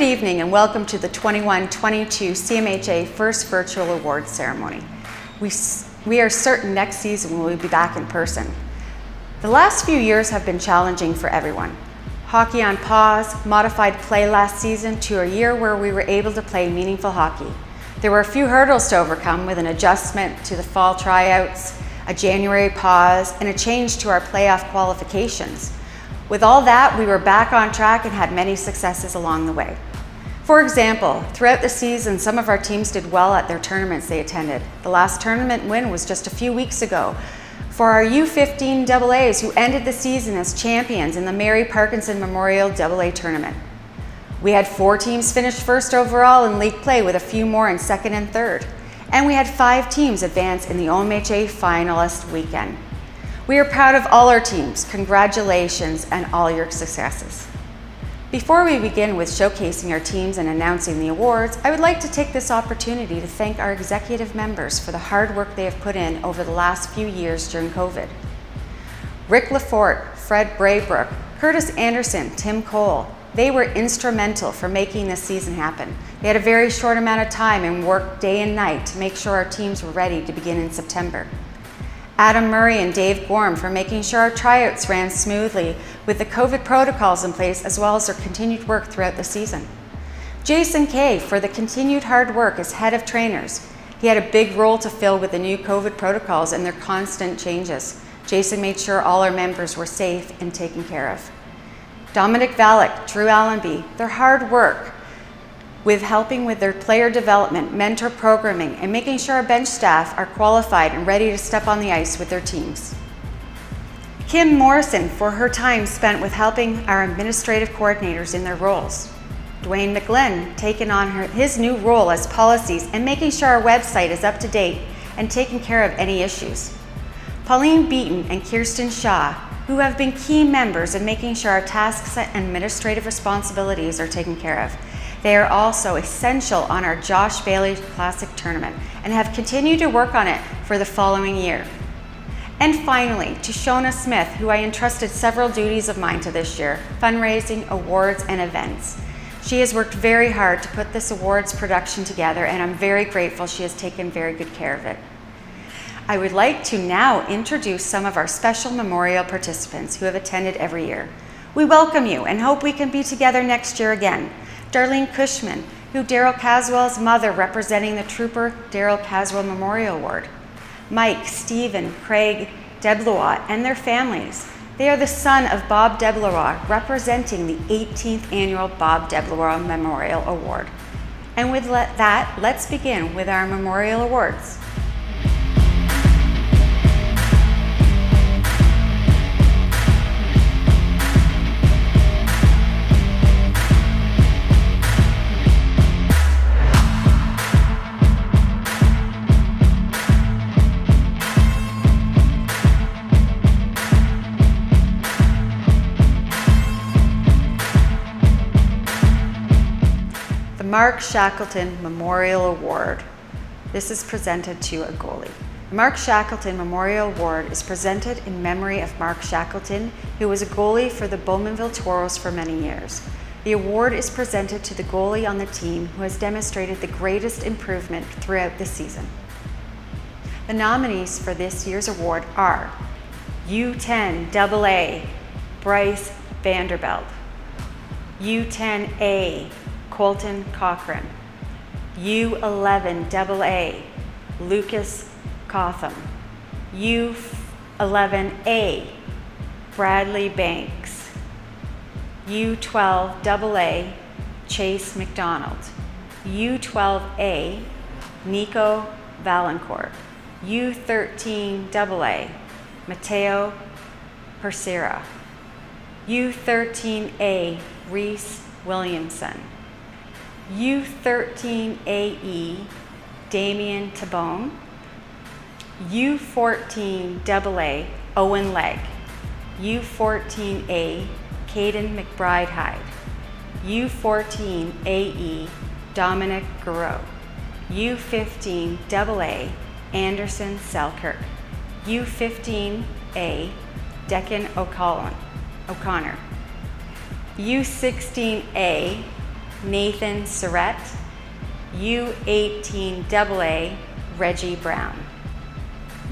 Good evening and welcome to the 21-22 CMHA First Virtual Awards Ceremony. We are certain next season we will be back in person. The last few years have been challenging for everyone. Hockey on pause, modified play last season to a year where we were able to play meaningful hockey. There were a few hurdles to overcome with an adjustment to the fall tryouts, a January pause, and a change to our playoff qualifications. With all that, we were back on track and had many successes along the way. For example, throughout the season, some of our teams did well at their tournaments they attended. The last tournament win was just a few weeks ago for our U15 AAs, who ended the season as champions in the Mary Parkinson Memorial AA Tournament. We had 4 teams finish first overall in league play with a few more in second and third. And we had 5 teams advance in the CMHA finalist weekend. We are proud of all our teams. Congratulations and all your successes. Before we begin with showcasing our teams and announcing the awards, I would like to take this opportunity to thank our executive members for the hard work they have put in over the last few years during COVID. Rick Lafort, Fred Braybrook, Curtis Anderson, Tim Cole, they were instrumental for making this season happen. They had a very short amount of time and worked day and night to make sure our teams were ready to begin in September. Adam Murray and Dave Gorm for making sure our tryouts ran smoothly with the COVID protocols in place, as well as their continued work throughout the season. Jason Kay for the continued hard work as head of trainers. He had a big role to fill with the new COVID protocols and their constant changes. Jason made sure all our members were safe and taken care of. Dominic Valek, Drew Allenby, their hard work with helping with their player development, mentor programming, and making sure our bench staff are qualified and ready to step on the ice with their teams. Kim Morrison for her time spent with helping our administrative coordinators in their roles. Dwayne McGlynn taking on his new role as policies and making sure our website is up to date and taking care of any issues. Pauline Beaton and Kirsten Shaw, who have been key members in making sure our tasks and administrative responsibilities are taken care of. They are also essential on our Josh Bailey Classic Tournament and have continued to work on it for the following year. And finally, to Shona Smith, who I entrusted several duties of mine to this year, fundraising, awards, and events. She has worked very hard to put this awards production together, and I'm very grateful she has taken very good care of it. I would like to now introduce some of our special memorial participants who have attended every year. We welcome you and hope we can be together next year again. Darlene Cushman, who Daryl Caswell's mother, representing the Trooper Daryl Caswell Memorial Award. Mike, Stephen, Craig Deblois and their families. They are the son of Bob Deblois, representing the 18th annual Bob Deblois Memorial Award. And with that, let's begin with our memorial awards. Mark Shackleton Memorial Award. This is presented to a goalie. The Mark Shackleton Memorial Award is presented in memory of Mark Shackleton, who was a goalie for the Bowmanville Toros for many years. The award is presented to the goalie on the team who has demonstrated the greatest improvement throughout the season. The nominees for this year's award are U10 AA, Bryce Vanderbilt, U10A, Colton Cochran, U11 AA, Lucas Cotham, U11A, Bradley Banks, U12 AA, Chase McDonald, U12A, Nico Valancourt, U13 AA, Mateo Persera, U13A, Reese Williamson, U13AE, Damian Tabone, U14 AA, Owen Legg, U14A, Caden McBride-Hyde, U14AE, Dominic Garreau, U15 AA, Anderson Selkirk, U15A, Declan O'Connor, U16A, Nathan Surrett. U18 AA, Reggie Brown.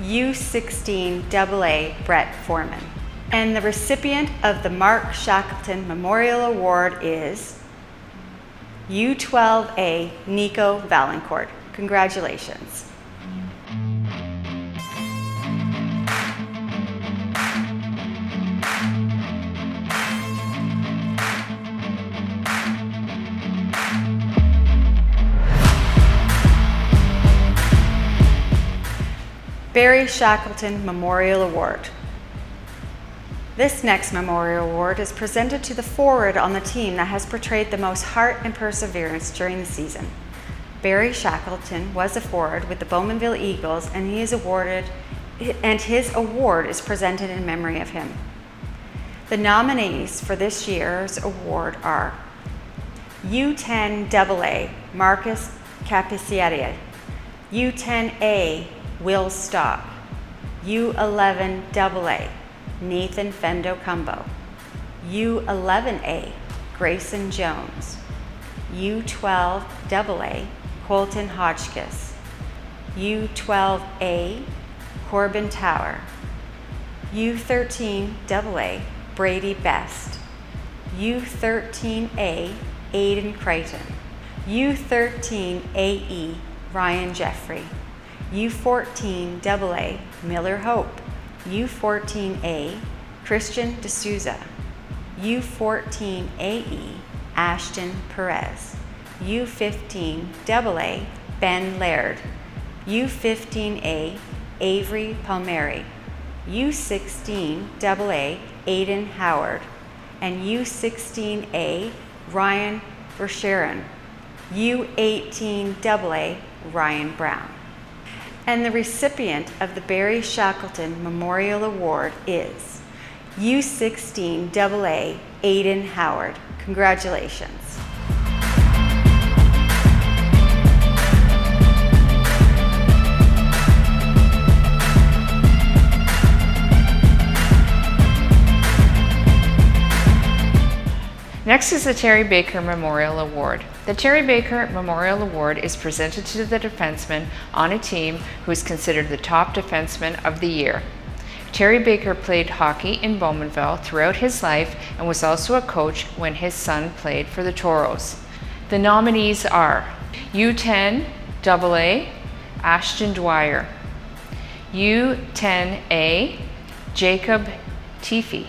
U16 AA, Brett Foreman. And the recipient of the Mark Shackleton Memorial Award is U12A, Nico Valancourt. Congratulations. Barry Shackleton Memorial Award. This next Memorial Award is presented to the forward on the team that has portrayed the most heart and perseverance during the season. Barry Shackleton was a forward with the Bowmanville Eagles, and his award is presented in memory of him. The nominees for this year's award are U10 AA, Marcus Capicieri. U10A, Will Stock. U11 AA, Nathan Fendo Cumbo. U11A, Grayson Jones. U12 AA, Colton Hodgkiss. U12A, Corbin Tower. U13 AA, Brady Best. U13A, Aiden Creighton. U13AE, Ryan Jeffrey. U14 AA, Miller Hope. U14A, Christian D'Souza. U14AE, Ashton Perez. U15 AA, Ben Laird. U15A, Avery Palmieri. U16 AA, Aiden Howard. And U16A, Ryan Bersharon. U18 AA, Ryan Brown. And the recipient of the Barry Shackleton Memorial Award is U16 AA, Aiden Howard. Congratulations. Next is the Terry Baker Memorial Award. The Terry Baker Memorial Award is presented to the defenseman on a team who is considered the top defenseman of the year. Terry Baker played hockey in Bowmanville throughout his life and was also a coach when his son played for the Toros. The nominees are U10 AA, Ashton Dwyer. U10A, Jacob Tiffy.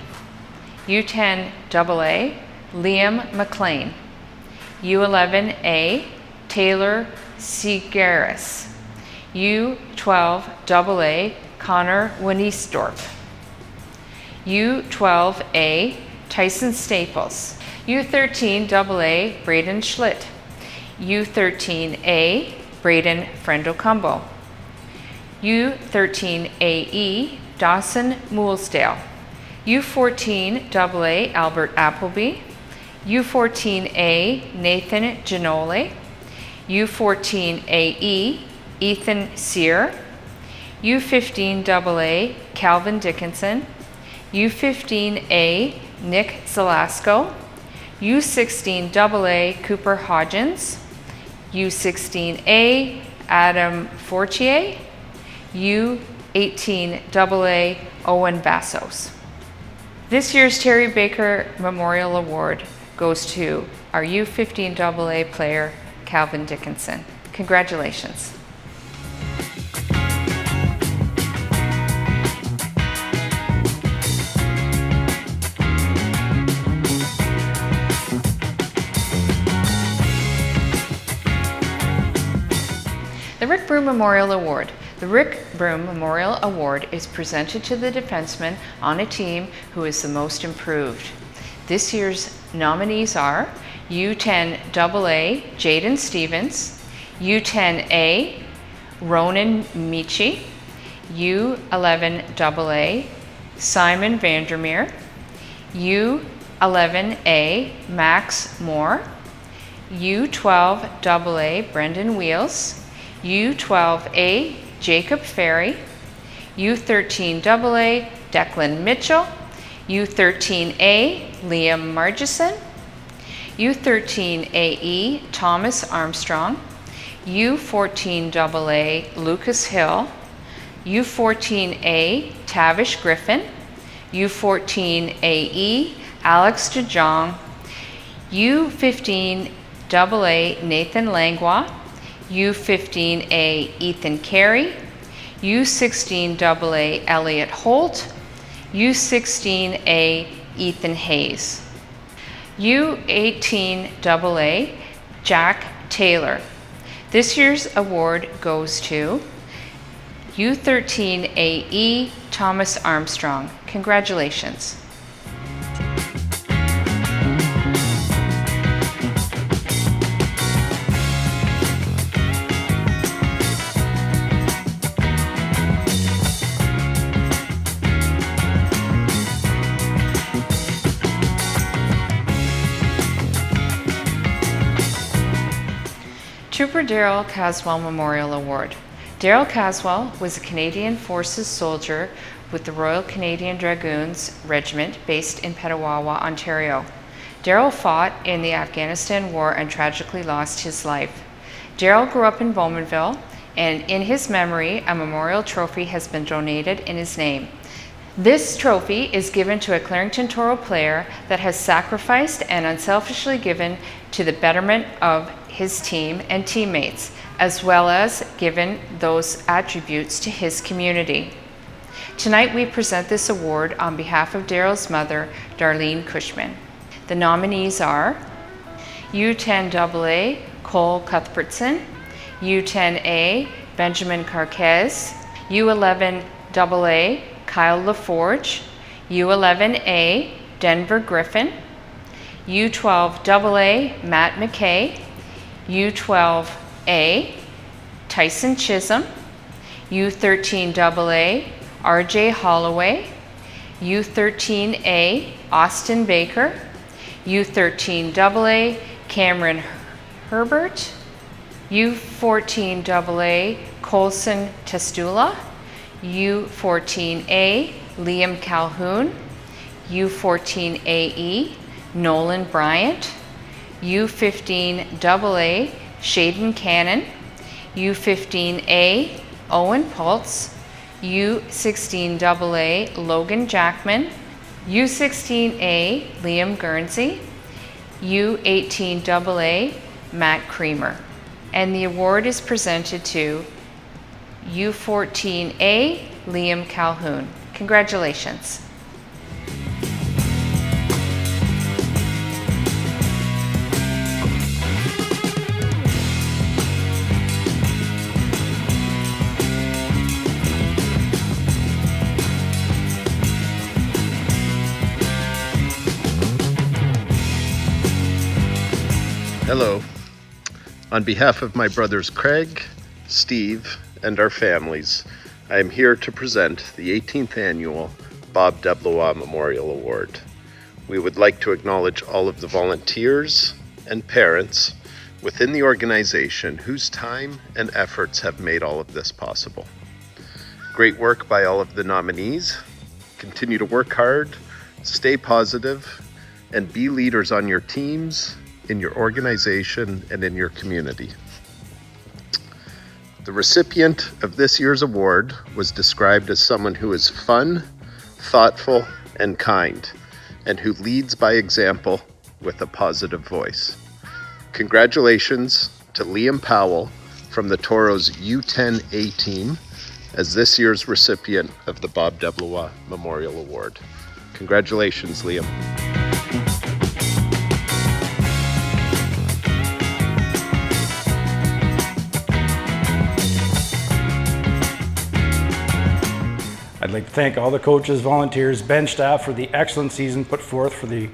U10 AA, Liam McLean. U11A, Taylor Segaris. U12 AA, Connor Winesdorf. U12A, Tyson Staples. U13 AA, Braden Schlitt. U13A, Braden Frendel-Cumbo. U13AE, Dawson Moolsdale. U14 AA, Albert Appleby. U14A, Nathan Ginole. U14AE, Ethan Sear. U15 AA, Calvin Dickinson. U15A, Nick Zelasco. U16 AA, Cooper Hodgins. U16A, Adam Fortier. U18 AA, Owen Vassos. This year's Terry Baker Memorial Award goes to our U15 AA player, Calvin Dickinson. Congratulations. The Rick Broom Memorial Award. The Rick Broom Memorial Award is presented to the defenseman on a team who is the most improved. This year's nominees are U10 AA, Jaden Stevens. U10A, Ronan Michi. U11 AA, Simon Vandermeer. U11A, Max Moore. U12 AA, Brendan Wheels. U12A, Jacob Ferry. U13 AA, Declan Mitchell. U13A, Liam Margison. U13AE Thomas Armstrong, U14AA Lucas Hill, U14A Tavish Griffin, U14AE Alex DeJong, U15AA Nathan Langlois, U15A Ethan Carey, U16AA Elliot Holt, U16A Ethan Hayes, U18AA Jack Taylor. This year's award goes to U13AE Thomas Armstrong. Congratulations. Trooper Daryl Caswell Memorial Award. Daryl Caswell was a Canadian Forces soldier with the Royal Canadian Dragoons Regiment based in Petawawa, Ontario. Daryl fought in the Afghanistan War and tragically lost his life. Daryl grew up in Bowmanville, and in his memory, a memorial trophy has been donated in his name. This trophy is given to a Clarington Toro player that has sacrificed and unselfishly given to the betterment of his team and teammates, as well as given those attributes to his community. Tonight we present this award on behalf of Daryl's mother, Darlene Cushman. The nominees are U10AA Cole Cuthbertson, U10A Benjamin Carquez, U11AA Kyle LaForge, U11A Denver Griffin, U12AA Matt McKay, U12A Tyson Chisholm, U13AA RJ Holloway, U13A Austin Baker, U13AA Cameron Herbert, U14AA Colson Testula, U14A Liam Calhoun, U14AE Nolan Bryant, U15AA Shaden Cannon, U15A Owen Pultz, U16AA Logan Jackman, U16A Liam Guernsey, U18AA Matt Creamer. And the award is presented to U14A Liam Calhoun. Congratulations. Hello. On behalf of my brothers Craig, Steve, and our families, I am here to present the 18th annual Bob Deblois Memorial Award. We would like to acknowledge all of the volunteers and parents within the organization whose time and efforts have made all of this possible. Great work by all of the nominees. Continue to work hard, stay positive, and be leaders on your teams, in your organization, and in your community. The recipient of this year's award was described as someone who is fun, thoughtful, and kind, and who leads by example with a positive voice. Congratulations to Liam Powell from the Toros U10A team as this year's recipient of the Bob Deblois Memorial Award. Congratulations, Liam. I'd like to thank all the coaches, volunteers, bench staff for the excellent season put forth for the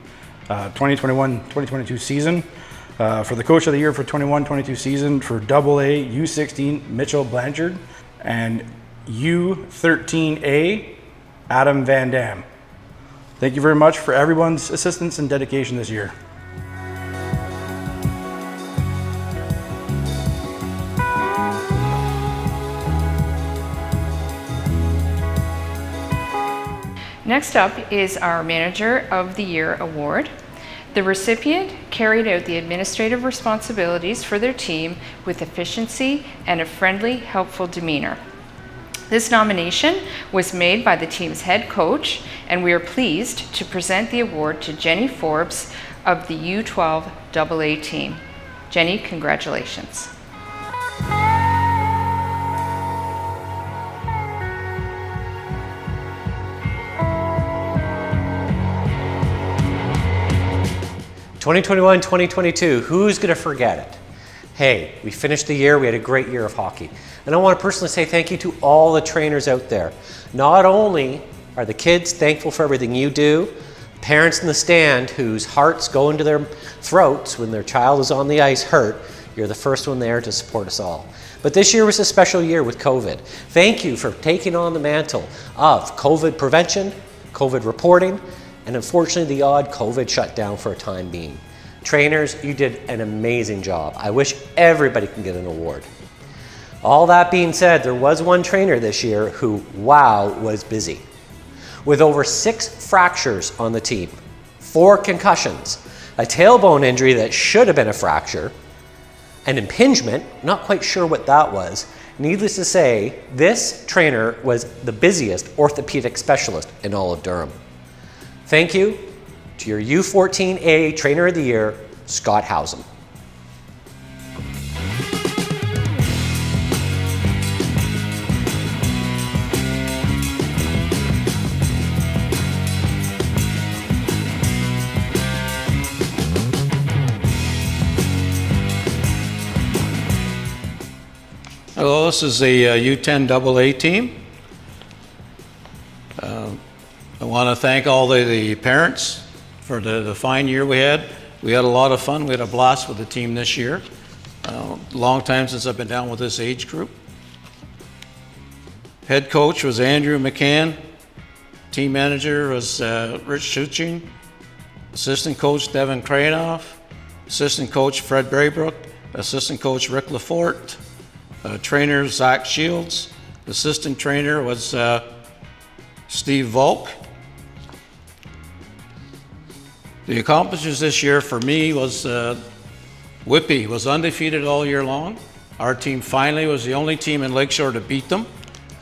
2021-2022 season. For the Coach of the Year for 21-22 season for AA U16 Mitchell Blanchard and U13A Adam Van Dam. Thank you very much for everyone's assistance and dedication this year. Next up is our Manager of the Year award. The recipient carried out the administrative responsibilities for their team with efficiency and a friendly, helpful demeanor. This nomination was made by the team's head coach, and we are pleased to present the award to Jenny Forbes of the U12 AA team. Jenny, congratulations. (2021-2022), who's going to forget it? Hey, we finished the year, we had a great year of hockey. And I want to personally say thank you to all the trainers out there. Not only are the kids thankful for everything you do, parents in the stand whose hearts go into their throats when their child is on the ice hurt, you're the first one there to support us all. But this year was a special year with COVID. Thank you for taking on the mantle of COVID prevention, COVID reporting, and unfortunately the odd COVID shutdown for a time being. Trainers, you did an amazing job. I wish everybody can get an award. All that being said, there was one trainer this year who, wow, was busy. With over 6 fractures on the team, 4 concussions, a tailbone injury that should have been a fracture, an impingement, not quite sure what that was. Needless to say, this trainer was the busiest orthopedic specialist in all of Durham. Thank you to your U14A Trainer of the Year, Scott Howsam. Hello, this is the U10 AA team. I want to thank all the parents for the fine year we had. We had a lot of fun. We had a blast with the team this year. Long time since I've been down with this age group. Head coach was Andrew McCann. Team manager was Rich Schuching. Assistant coach Devin Cranoff. Assistant coach Fred Braybrook. Assistant coach Rick Lafort. Trainer Zach Shields. Assistant trainer was Steve Volk. The accomplishments this year for me was Whippy was undefeated all year long. Our team finally was the only team in Lakeshore to beat them.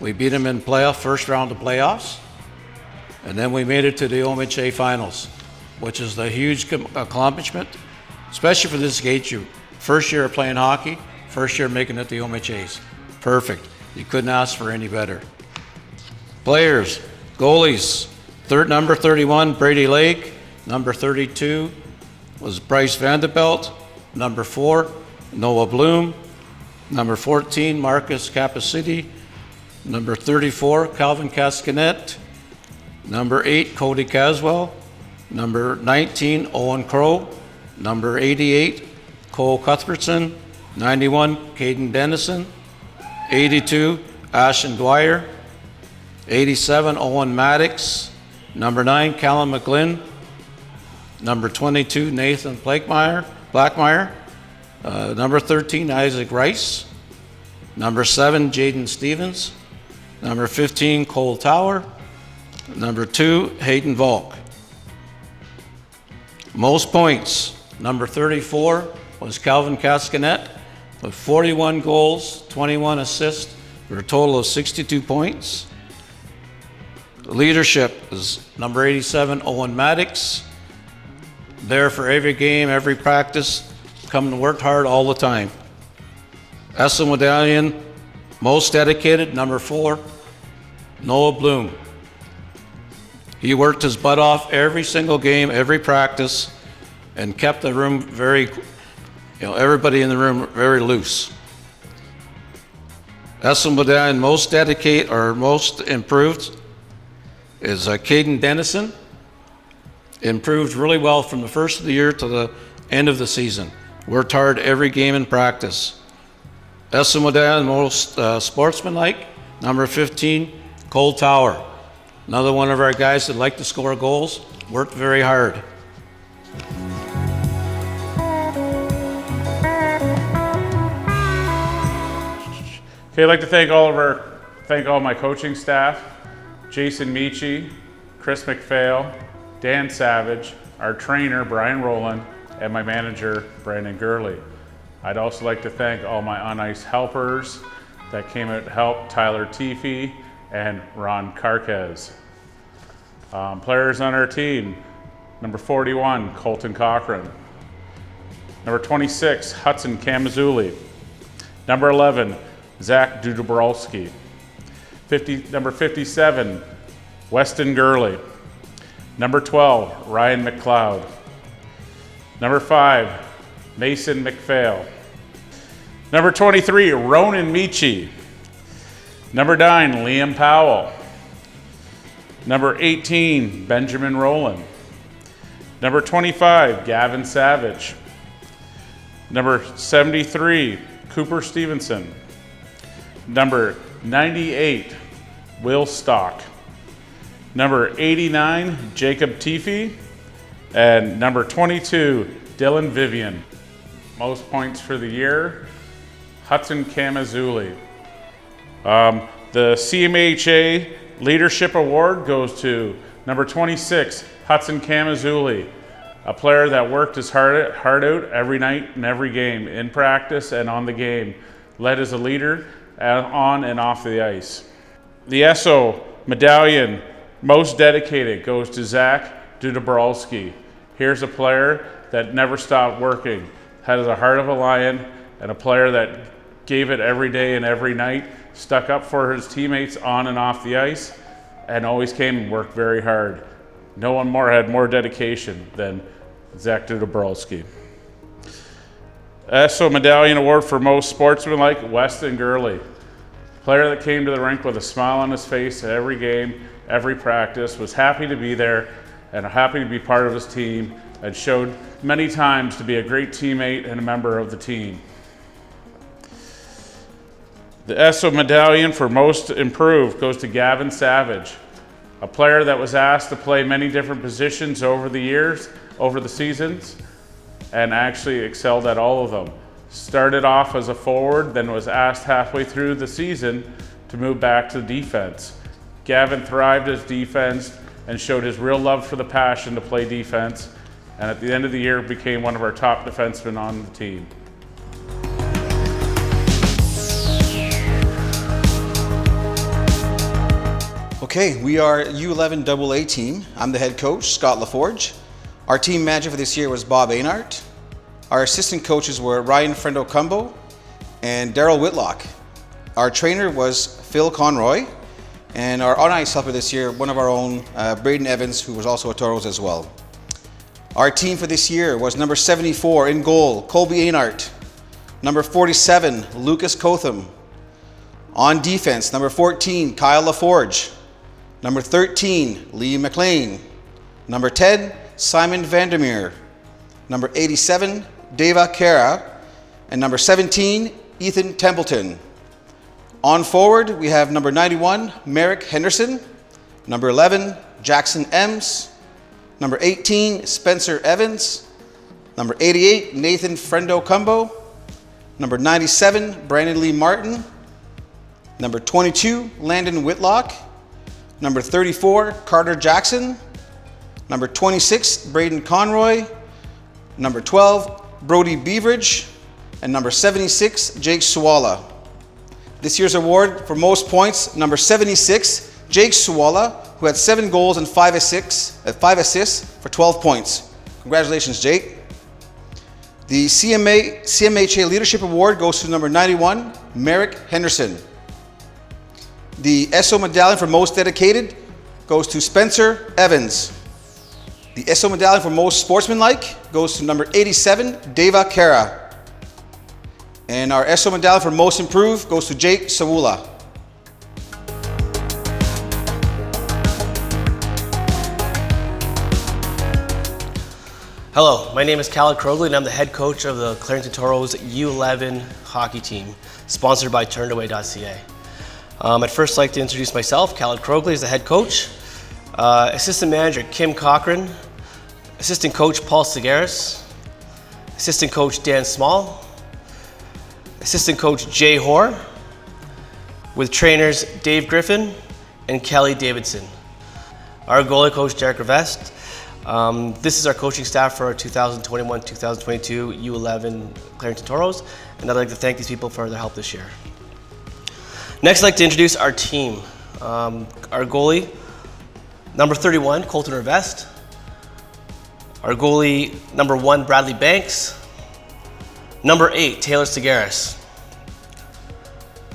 We beat them in first round of playoffs. And then we made it to the CMHA finals, which is a huge accomplishment, especially for this age group. First year of playing hockey, first year making it to the CMHAs. Perfect. You couldn't ask for any better. Players, goalies, number 31, Brady Lake. Number 32 was Bryce Vanderbilt. Number 4, Noah Bloom. Number 14, Marcus Capacity. Number 34, Calvin Cascanet. Number 8, Cody Caswell. Number 19, Owen Crow. Number 88, Cole Cuthbertson. 91, Caden Dennison. 82, Ashton Dwyer. 87, Owen Maddox. Number 9, Callum McGlynn. Number 22, Nathan Blackmeyer. Number 13, Isaac Rice. Number 7, Jaden Stevens. Number 15, Cole Tower. Number 2, Hayden Volk. Most points, number 34 was Calvin Cascanet with 41 goals, 21 assists for a total of 62 points. Leadership is number 87, Owen Maddox. There for every game, every practice, come to work hard all the time. Essel Medallion, most dedicated, number 4, Noah Bloom. He worked his butt off every single game, every practice, and kept the room everybody in the room very loose. Essel Medallion, most dedicated or most improved is Caden Dennison. Improved really well from the first of the year to the end of the season. Worked hard every game in practice. Essel Medallion, most sportsmanlike, number 15, Cole Tower. Another one of our guys that like to score goals, worked very hard. Okay, I'd like to thank all my coaching staff, Jason Michi, Chris McPhail, Dan Savage, our trainer, Brian Rowland, and my manager, Brandon Gurley. I'd also like to thank all my on-ice helpers that came out to help, Tyler Teefy and Ron Carquez. Players on our team, number 41, Colton Cochran. Number 26, Hudson Kamazuli. Number 11, Zach Dudabrowski. Number 57, Weston Gurley. Number 12, Ryan McLeod. Number 5, Mason McPhail. Number 23, Ronan Michi. Number 9, Liam Powell. Number 18, Benjamin Rowland. Number 25, Gavin Savage. Number 73, Cooper Stevenson. Number 98, Will Stock. Number 89, Jacob Teefy. And number 22, Dylan Vivian. Most points for the year, Hudson Kamazuli. The CMHA Leadership Award goes to number 26, Hudson Kamazuli, a player that worked his heart out every night and every game, in practice and on the game, led as a leader on and off the ice. The ESO Medallion Most Dedicated goes to Zach Dudabrowski. Here's a player that never stopped working, had a heart of a lion, and a player that gave it every day and every night, stuck up for his teammates on and off the ice, and always came and worked very hard. No one had more dedication than Zach Dudabrowski. ESO Medallion Award for Most Sportsmanlike, Weston Gurley. Player that came to the rink with a smile on his face at every game, every practice, was happy to be there and happy to be part of his team, and showed many times to be a great teammate and a member of the team. The ESO Medallion for Most Improved goes to Gavin Savage, a player that was asked to play many different positions over the years, over the seasons, and actually excelled at all of them. Started off as a forward, then was asked halfway through the season to move back to defense. Gavin thrived as defense and showed his real love for the passion to play defense, and at the end of the year became one of our top defensemen on the team. Okay, we are U11 AA team. I'm the head coach, Scott LaForge. Our team manager for this year was Bob Einart. Our assistant coaches were Ryan Friendo-Cumbo and Daryl Whitlock. Our trainer was Phil Conroy, and our on-ice helper this year, one of our own, Braden Evans, who was also a Toros as well. Our team for this year was number 74 in goal, Colby Einart. Number 47, Lucas Cotham. On defense, number 14, Kyle LaForge. Number 13, Lee McLean. Number 10, Simon Vandermeer. Number 87, Deva Kara. And number 17, Ethan Templeton. On forward, we have number 91, Merrick Henderson. Number 11, Jackson Ems. Number 18, Spencer Evans. Number 88, Nathan Friendo-Cumbo. Number 97, Brandon Lee Martin. Number 22, Landon Whitlock. Number 34, Carter Jackson. Number 26, Braden Conroy. Number 12, Brody Beveridge. And number 76, Jake Suwala. This year's award for most points, number 76, Jake Suwala, who had 7 goals and 5 assists for 12 points. Congratulations, Jake. The CMHA Leadership Award goes to number 91, Merrick Henderson. The ESO Medallion for Most Dedicated goes to Spencer Evans. The ESO Medallion for Most Sportsmanlike goes to number 87, Deva Kara. And our ESO Medallion for Most Improved goes to Jake Sawula. Hello, my name is Khaled Krogley and I'm the head coach of the Clarington Toros U11 hockey team, sponsored by turnedaway.ca. I'd first like to introduce myself. Khaled Krogley is the head coach. Assistant manager Kim Cochran. Assistant coach Paul Segaris. Assistant coach Dan Small. Assistant coach Jay Hoare. With trainers Dave Griffin and Kelly Davidson. Our goalie coach Derek Revest. This is our coaching staff for our 2021-2022 U11 Clarington Toros, and I'd like to thank these people for their help this year. Next, I'd like to introduce our team. Our goalie, number 31, Colton Revest. Our goalie, number 1, Bradley Banks. Number 8, Taylor Segaris.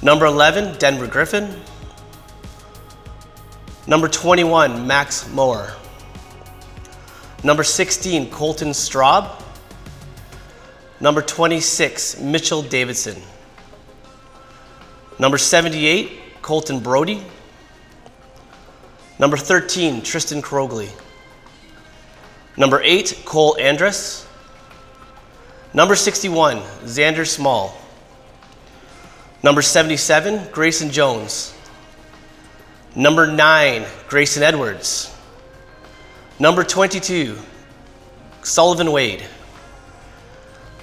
Number 11, Denver Griffin. Number 21, Max Moore. Number 16, Colton Straub. Number 26, Mitchell Davidson. Number 78, Colton Brody. Number 13, Tristan Krogley. Number 8, Cole Andrus. Number 61, Xander Small. Number 77, Grayson Jones. Number 9, Grayson Edwards. Number 22, Sullivan Wade.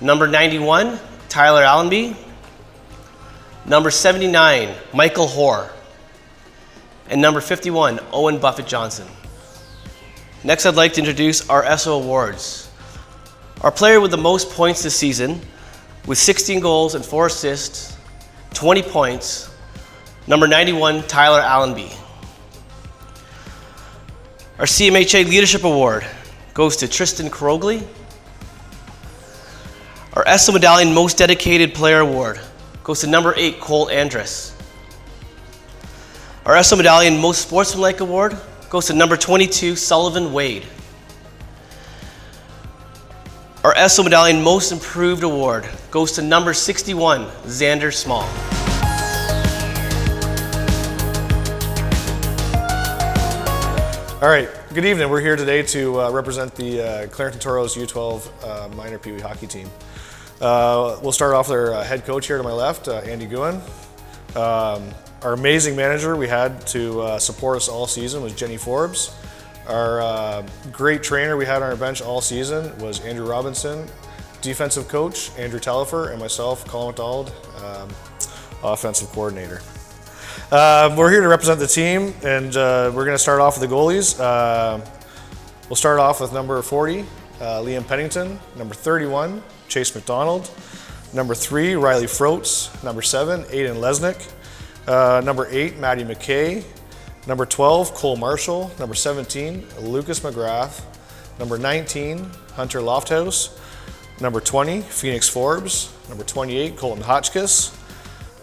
Number 91, Tyler Allenby. Number 79, Michael Hoare. And number 51, Owen Buffett Johnson. Next, I'd like to introduce our SO Awards. Our player with the most points this season, with 16 goals and 4 assists, 20 points, number 91, Tyler Allenby. Our CMHA Leadership Award goes to Tristan Krogley. Our SO Medallion Most Dedicated Player Award goes to number 8, Cole Andrus. Our SO Medallion Most Sportsmanlike Award goes to number 22, Sullivan Wade. Our SO Medallion Most Improved Award goes to number 61, Xander Small. All right, good evening. We're here today to represent the Clarington Toros U12 minor Pee Wee hockey team. We'll start off with our head coach here to my left, Andy Guin. Our amazing manager we had to support us all season was Jenny Forbes. Our great trainer we had on our bench all season was Andrew Robinson. Defensive coach, Andrew Tellifer, and myself, Colin McDonald, offensive coordinator. We're here to represent the team, and we're going to start off with the goalies. We'll start off with number 40, Liam Pennington. Number 31, Chase McDonald. Number 3, Riley Froats. Number 7, Aiden Lesnick. Number 8, Maddie McKay. Number 12, Cole Marshall. Number 17, Lucas McGrath. Number 19, Hunter Lofthouse. Number 20, Phoenix Forbes. Number 28, Colton Hotchkiss.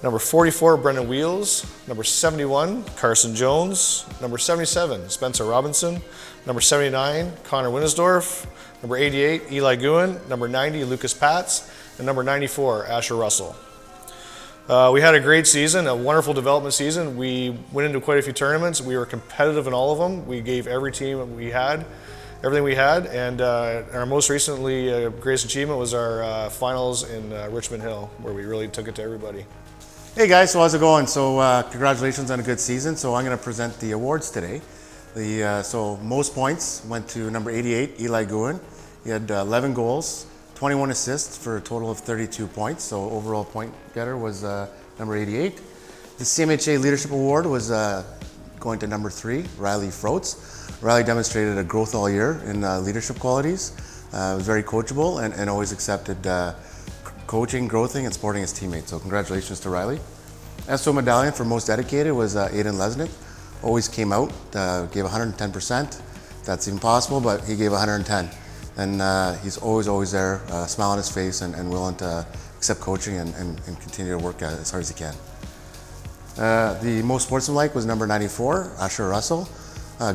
Number 44, Brendan Wheels. Number 71, Carson Jones. Number 77, Spencer Robinson. Number 79, Connor Winnesdorf. Number 88, Eli Guin. Number 90, Lucas Patz. And number 94, Asher Russell. We had a great season, a wonderful development season. We went into quite a few tournaments. We were competitive in all of them. We gave every team everything we had, and our most recently greatest achievement was our finals in Richmond Hill, where we really took it to everybody. Hey guys, so how's it going? So congratulations on a good season. So I'm going to present the awards today. So most points went to number 88, Eli Guin. He had 11 goals, 21 assists for a total of 32 points. So overall point getter was number 88. The CMHA Leadership Award was going to number 3, Riley Froats. Riley demonstrated a growth all year in leadership qualities. Was very coachable and always accepted coaching, growthing, and supporting his teammates. So congratulations to Riley. SO Medallion for Most Dedicated was Aiden Lesnick. Always came out, gave 110%. That's even possible, but he gave 110. And he's always there, smile on his face and willing to accept coaching and continue to work as hard as he can. The most sportsmanlike was number 94, Asher Russell.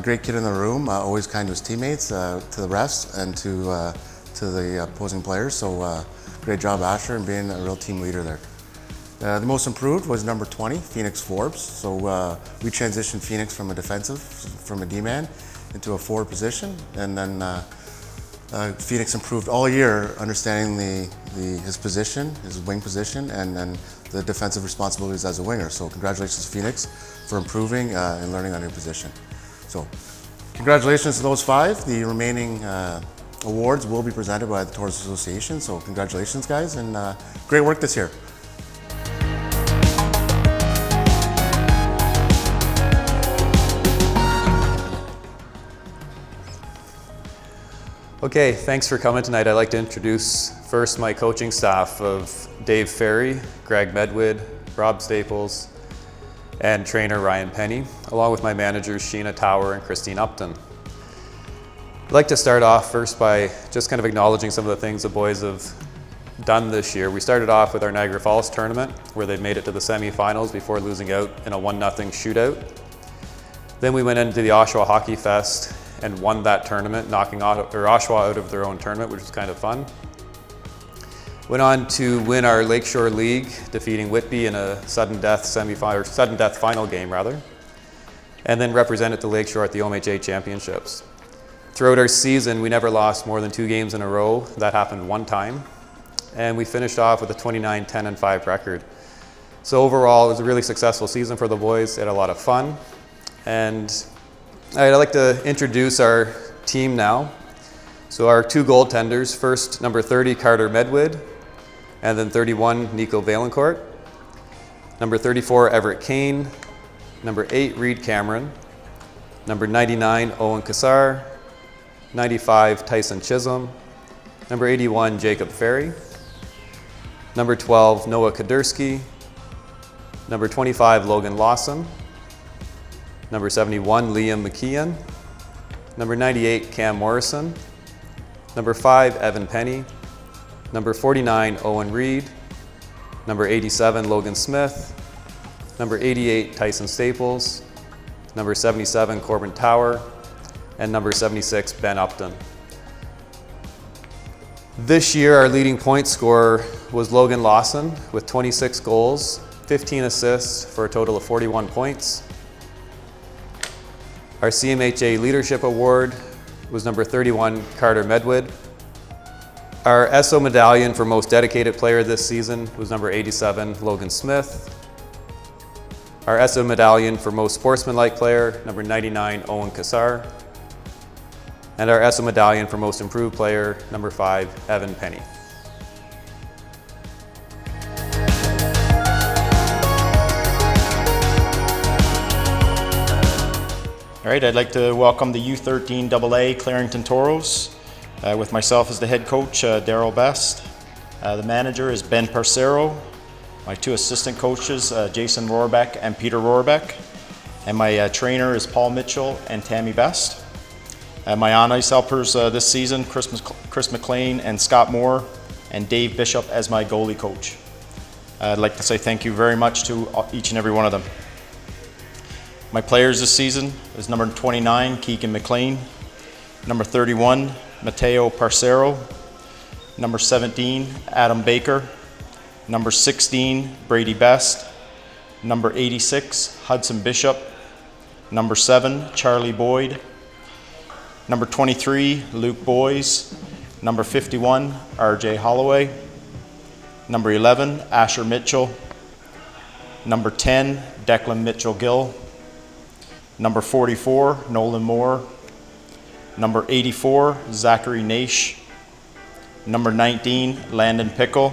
Great kid in the room, always kind to his teammates, to the refs, and to the opposing players. So great job, Asher, and being a real team leader there. The most improved was number 20, Phoenix Forbes. So we transitioned Phoenix from a D-man into a forward position, and then Phoenix improved all year, understanding his position, his wing position, and then the defensive responsibilities as a winger. So congratulations to Phoenix for improving and learning a new position. So congratulations to those 5. The remaining awards will be presented by the Tours Association. So congratulations, guys, and great work this year. Okay, thanks for coming tonight. I'd like to introduce first my coaching staff of Dave Ferry, Greg Medwid, Rob Staples, and trainer Ryan Penny, along with my managers Sheena Tower and Christine Upton. I'd like to start off first by just kind of acknowledging some of the things the boys have done this year. We started off with our Niagara Falls tournament, where they made it to the semifinals before losing out in a 1-0 shootout. Then we went into the Oshawa Hockey Fest and won that tournament, knocking Oshawa out of their own tournament, which was kind of fun. Went on to win our Lakeshore League, defeating Whitby in a sudden death final game rather, and then represented the Lakeshore at the CMHA Championships. Throughout our season, we never lost more than 2 games in a row. That happened one time, and we finished off with a 29-10-5 record. So overall, it was a really successful season for the boys. They had a lot of fun, and I'd like to introduce our team now. So our 2 goaltenders, first number 30, Carter Medwid, and then 31, Nico Valancourt. Number 34, Everett Kane. Number 8, Reed Cameron. Number 99, Owen Kassar. 95, Tyson Chisholm. Number 81, Jacob Ferry. Number 12, Noah Kadursky. Number 25, Logan Lawson. Number 71, Liam McKeon. Number 98, Cam Morrison. Number 5, Evan Penny. Number 49, Owen Reed. Number 87, Logan Smith. Number 88, Tyson Staples. Number 77, Corbin Tower. And number 76, Ben Upton. This year, our leading point scorer was Logan Lawson with 26 goals, 15 assists for a total of 41 points. Our CMHA Leadership Award was number 31, Carter Medwid. Our ESO medallion for most dedicated player this season was number 87, Logan Smith. Our ESO medallion for most sportsmanlike player, number 99, Owen Kassar. And our ESO medallion for most improved player, number 5, Evan Penny. All right, I'd like to welcome the U13 AA Clarington Toros with myself as the head coach, Daryl Best. The manager is Ben Parcero. My 2 assistant coaches, Jason Rohrbeck and Peter Rohrbeck. And my trainer is Paul Mitchell and Tammy Best. My on-ice helpers this season, Chris McLean and Scott Moore, and Dave Bishop as my goalie coach. I'd like to say thank you very much to each and every one of them. My players this season is number 29, Keegan McLean, number 31, Mateo Parcero, number 17, Adam Baker, number 16, Brady Best, number 86, Hudson Bishop, number 7, Charlie Boyd, number 23, Luke Boys, number 51, RJ Holloway, number 11, Asher Mitchell, number 10, Declan Mitchell-Gill, number 44, Nolan Moore. Number 84, Zachary Naish. Number 19, Landon Pickle.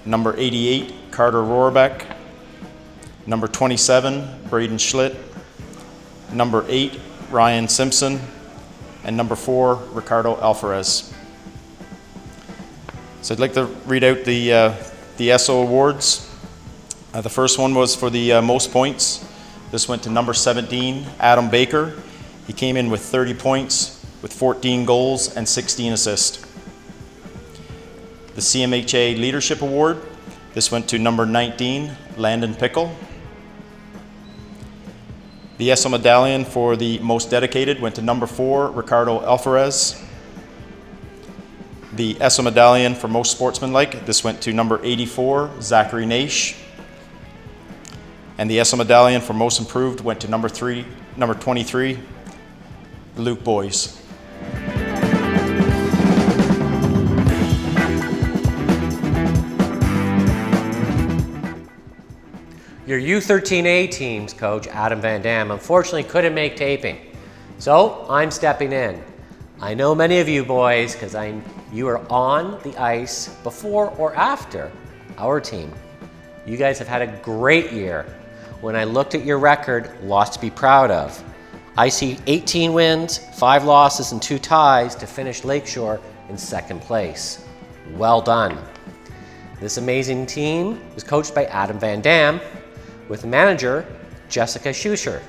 Number 88, Carter Rohrbeck. Number 27, Braden Schlitt. Number 8, Ryan Simpson. And number 4, Ricardo Alvarez. So I'd like to read out the ESO awards. The first one was for the most points. This went to number 17, Adam Baker. He came in with 30 points, with 14 goals and 16 assists. The CMHA Leadership Award, this went to number 19, Landon Pickle. The ESO Medallion for the most dedicated went to number 4, Ricardo Alvarez. The ESO Medallion for most sportsmanlike, this went to number 84, Zachary Naish. And the ESO Medallion for most improved went to number 23, Luke Boys. Your U13A team's coach, Adam Van Dam, unfortunately couldn't make taping. So I'm stepping in. I know many of you boys, because you are on the ice before or after our team. You guys have had a great year. When I looked at your record, lots to be proud of. I see 18 wins, 5 losses, and 2 ties to finish Lakeshore in second place. Well done. This amazing team was coached by Adam Van Dam, with manager Jessica Schuscher.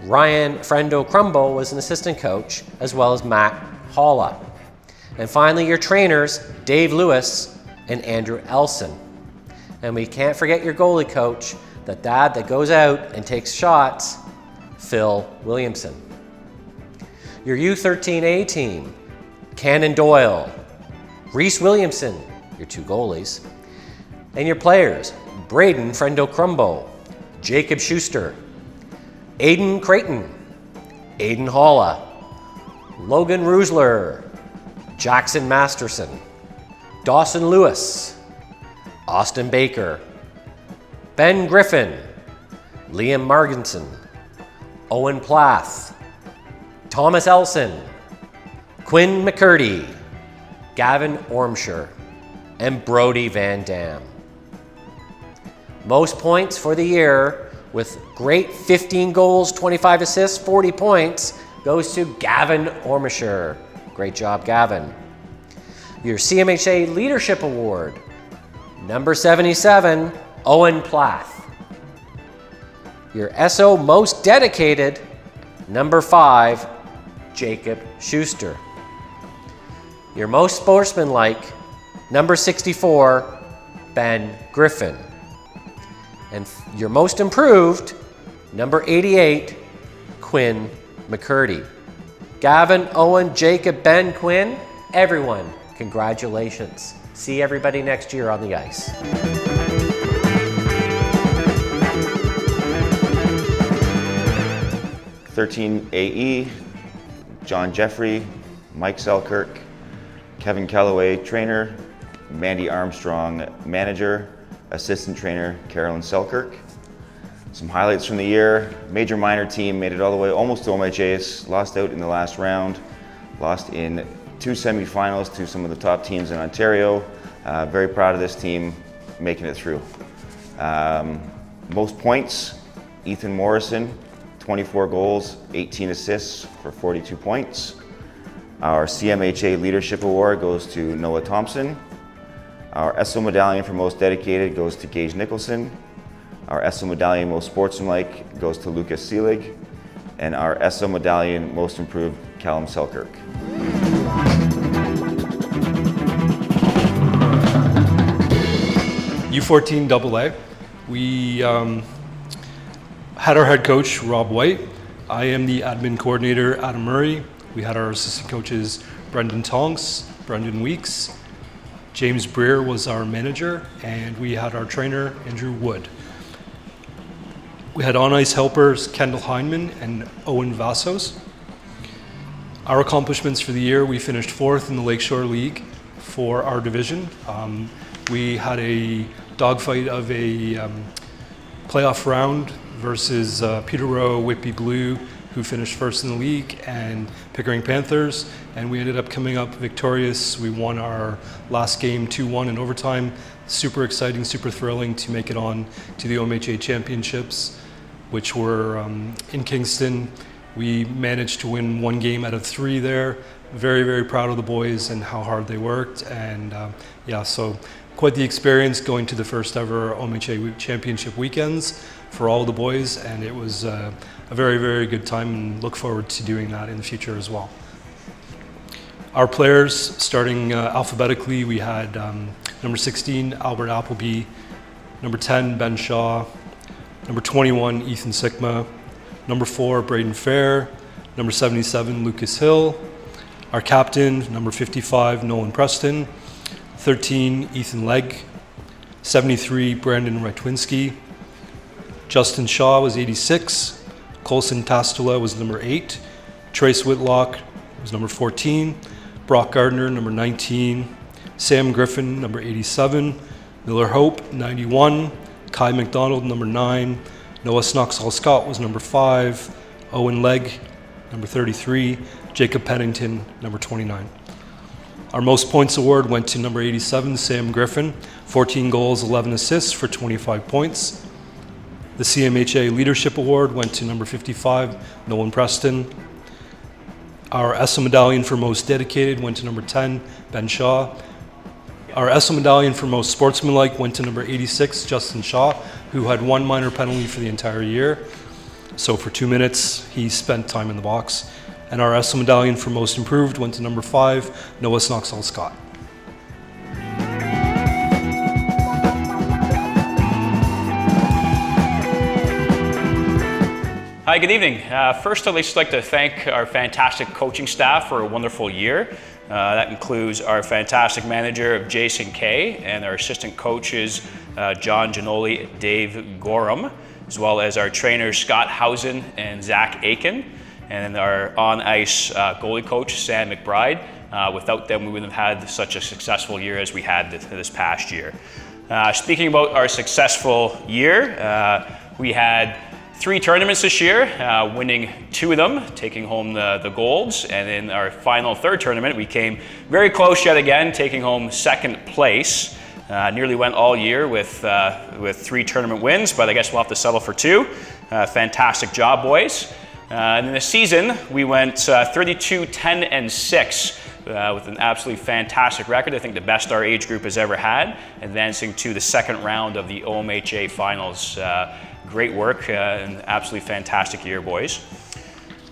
Ryan Frendo Crumbo was an assistant coach, as well as Matt Holla. And finally, your trainers, Dave Lewis and Andrew Elson. And we can't forget your goalie coach, the dad that goes out and takes shots, Phil Williamson. Your U13A team, Cannon Doyle, Reese Williamson, your 2 goalies, and your players, Braden Frendo Crumbo, Jacob Schuster, Aiden Creighton, Aiden Holla, Logan Rusler, Jackson Masterson, Dawson Lewis, Austin Baker, Ben Griffin, Liam Marginson, Owen Plath, Thomas Elson, Quinn McCurdy, Gavin Ormshire, and Brody Van Dam. Most points for the year, with great 15 goals, 25 assists, 40 points, goes to Gavin Ormshire. Great job, Gavin. Your CMHA Leadership Award, number 77, Owen Plath. Your SO Most Dedicated, number 5, Jacob Schuster. Your Most Sportsmanlike, number 64, Ben Griffin. And your Most Improved, number 88, Quinn McCurdy. Gavin, Owen, Jacob, Ben, Quinn, everyone, congratulations. See everybody next year on the ice. 13 AE, John Jeffrey, Mike Selkirk, Kevin Calloway, trainer, Mandy Armstrong, manager, assistant trainer, Carolyn Selkirk. Some highlights from the year: major minor team made it all the way almost to OMHAs, lost out in the last round, lost in 2 semifinals to some of the top teams in Ontario. Very proud of this team making it through. Most points, Ethan Morrison, 24 goals, 18 assists for 42 points. Our CMHA Leadership Award goes to Noah Thompson. Our SO Medallion for Most Dedicated goes to Gage Nicholson. Our SO Medallion Most Sportsmanlike goes to Lucas Seelig. And our SO Medallion Most Improved, Callum Selkirk. U14 AA. We had our head coach, Rob White. I am the admin coordinator, Adam Murray. We had our assistant coaches, Brendan Tonks, Brendan Weeks. James Breer was our manager, and we had our trainer, Andrew Wood. We had on-ice helpers, Kendall Heineman and Owen Vassos. Our accomplishments for the year: we finished 4th in the Lakeshore League for our division. We had a dogfight of a playoff round versus Peterborough Whitby Blue, who finished 1st in the league, and Pickering Panthers, and we ended up coming up victorious. We won our last game 2-1 in overtime. Super exciting, super thrilling to make it on to the OMHA Championships, which were in Kingston. We managed to win 1 game out of 3 there. Very, very proud of the boys and how hard they worked, and yeah, so quite the experience going to the first ever OMHA Championship weekends for all the boys, and it was a very, very good time, and look forward to doing that in the future as well. Our players, starting alphabetically, we had number 16, Albert Appleby, number 10, Ben Shaw, number 21, Ethan Sikma, number 4, Braden Fair, number 77, Lucas Hill, our captain, number 55, Nolan Preston, 13, Ethan Legg, 73, Brandon Rytwinski, Justin Shaw was 86, Colson Tastula was number 8, Trace Whitlock was number 14, Brock Gardner, number 19, Sam Griffin, number 87, Miller Hope, 91, Kai McDonald, number 9, Noah Snoxall Scott was number 5, Owen Legg, number 33, Jacob Pennington, number 29. Our Most Points Award went to number 87, Sam Griffin, 14 goals, 11 assists for 25 points. The CMHA Leadership Award went to number 55, Nolan Preston. Our ESSA Medallion for Most Dedicated went to number 10, Ben Shaw. Our ESSA Medallion for Most Sportsmanlike went to number 86, Justin Shaw, who had 1 minor penalty for the entire year. So for 2 minutes, he spent time in the box. And our ESSA Medallion for Most Improved went to number 5, Noah Snoxall Scott. Hi, good evening. First, I'd just like to thank our fantastic coaching staff for a wonderful year. That includes our fantastic manager, Jason Kay, and our assistant coaches, John Giannoli, Dave Gorham, as well as our trainers, Scott Housen and Zach Aiken, and our on-ice goalie coach, Sam McBride. Without them, we wouldn't have had such a successful year as we had this past year. Speaking about our successful year, we had 3 tournaments this year, winning 2 of them, taking home the golds. And in our final 3rd tournament, we came very close yet again, taking home 2nd place. Nearly went all year with 3 tournament wins, but I guess we'll have to settle for 2. Fantastic job, boys. And in the season, we went 32, 10, and 6 with an absolutely fantastic record. I think the best our age group has ever had, advancing to the 2nd round of the OMHA finals. Great work, and absolutely fantastic year, boys.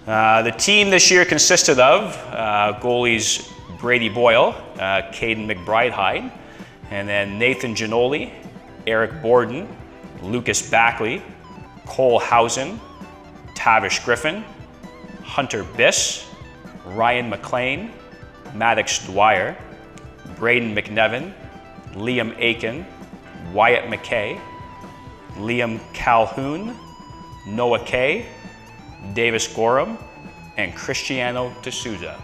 The team this year consisted of goalies Brady Boyle, Caden McBride-Hyde, and then Nathan Giannoli, Eric Borden, Lucas Backley, Cole Housen, Tavish Griffin, Hunter Biss, Ryan McLean, Maddox Dwyer, Braden McNevin, Liam Aiken, Wyatt McKay, Liam Calhoun, Noah Kay, Davis Gorham, and Cristiano D'Souza.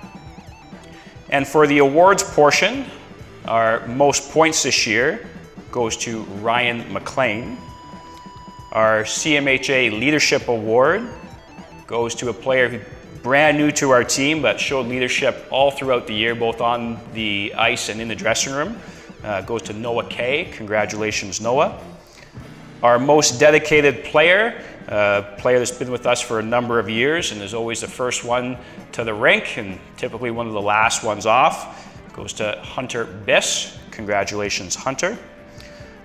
And for the awards portion, our most points this year goes to Ryan McLean. Our CMHA Leadership Award goes to a player who brand new to our team but showed leadership all throughout the year, both on the ice and in the dressing room. Goes to Noah Kay. Congratulations, Noah. Our most dedicated player, a player that's been with us for a number of years and is always the first one to the rink and typically one of the last ones off, goes to Hunter Biss. Congratulations, Hunter.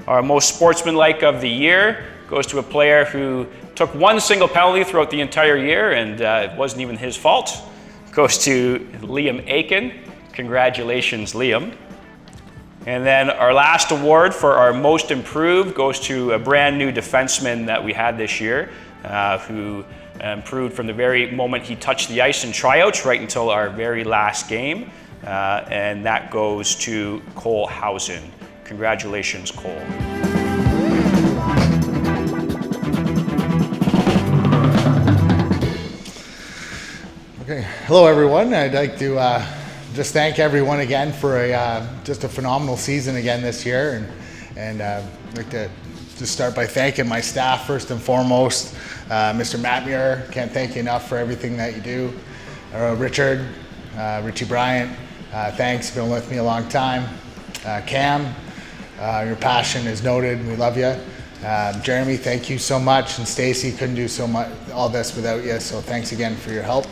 Our most sportsmanlike of the year goes to a player who took 1 single penalty throughout the entire year, and it wasn't even his fault. Goes to Liam Aiken. Congratulations, Liam. And then our last award for our most improved goes to a brand new defenseman that we had this year, who improved from the very moment he touched the ice in tryouts right until our very last game. And that goes to Cole Housen. Congratulations, Cole. Okay, hello everyone. I'd like to just thank everyone again for just a phenomenal season again this year, and I'd like to just start by thanking my staff first and foremost. Mr. Matt Muir, can't thank you enough for everything that you do. Richard, Richie Bryant, thanks, been with me a long time. Cam, your passion is noted, we love you. Jeremy, thank you so much, and Stacy, couldn't do so much all this without you, so thanks again for your help.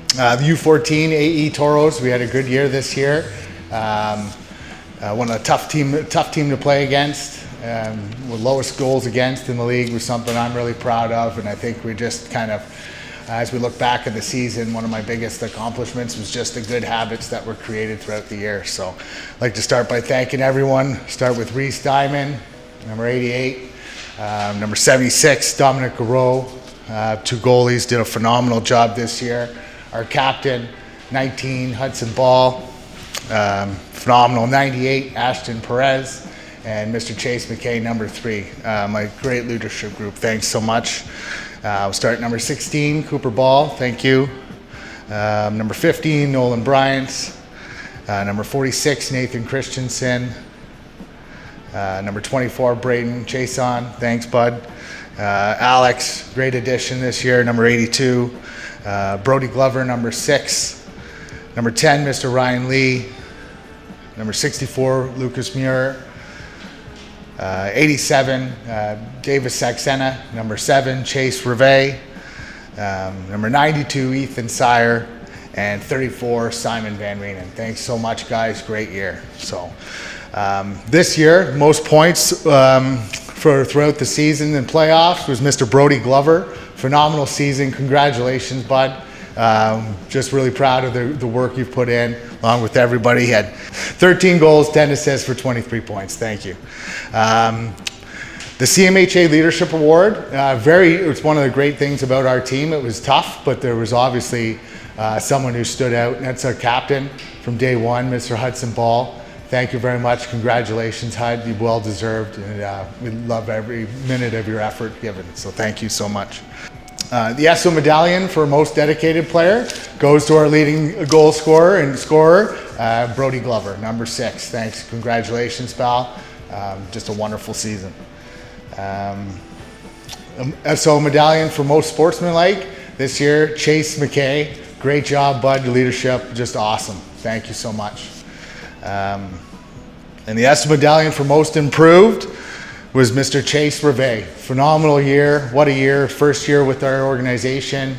The U14 AE Toros, we had a good year this year. One of a tough team to play against. With lowest goals against in the league was something I'm really proud of, and I think we just kind of, as we look back at the season, one of my biggest accomplishments was just the good habits that were created throughout the year. So I'd like to start by thanking everyone. Start with Reese Diamond, number 88, number 76, Dominic Garreau. 2 goalies did a phenomenal job this year. Our captain, 19, Hudson Ball, phenomenal, 98, Ashton Perez, and Mr. Chase McKay, number 3. My great leadership group, thanks so much. We'll start number 16, Cooper Ball, thank you. Number 15, Nolan Bryant. Number 46, Nathan Christensen. Number 24, Braden Chason, thanks bud. Alex, great addition this year, number 82. Brody Glover, number 6. Number 10, Mr. Ryan Lee. Number 64, Lucas Muir. 87, Davis Saxena. Number 7, Chase Rivet. Number 92, Ethan Sire. And 34, Simon Van Reenen. Thanks so much, guys. Great year. So this year, most points for throughout the season and playoffs was Mr. Brody Glover. Phenomenal season. Congratulations, bud. Just really proud of the work you've put in, along with everybody. He had 13 goals, 10 assists for 23 points. Thank you. The CMHA Leadership Award, it's one of the great things about our team. It was tough, but there was obviously someone who stood out, and that's our captain from day one, Mr. Hudson Ball. Thank you very much. Congratulations, Hud. You well deserved, and we love every minute of your effort given. So thank you so much. The ESO medallion for most dedicated player goes to our leading goal scorer and scorer, Brody Glover, number 6. Thanks. Congratulations, pal. Just a wonderful season. ESO medallion for most sportsmanlike this year, Chase McKay. Great job, bud. Your leadership, just awesome. Thank you so much. And the ESO medallion for most improved was Mr. Chase Rivet. Phenomenal year. What a year. First year with our organization.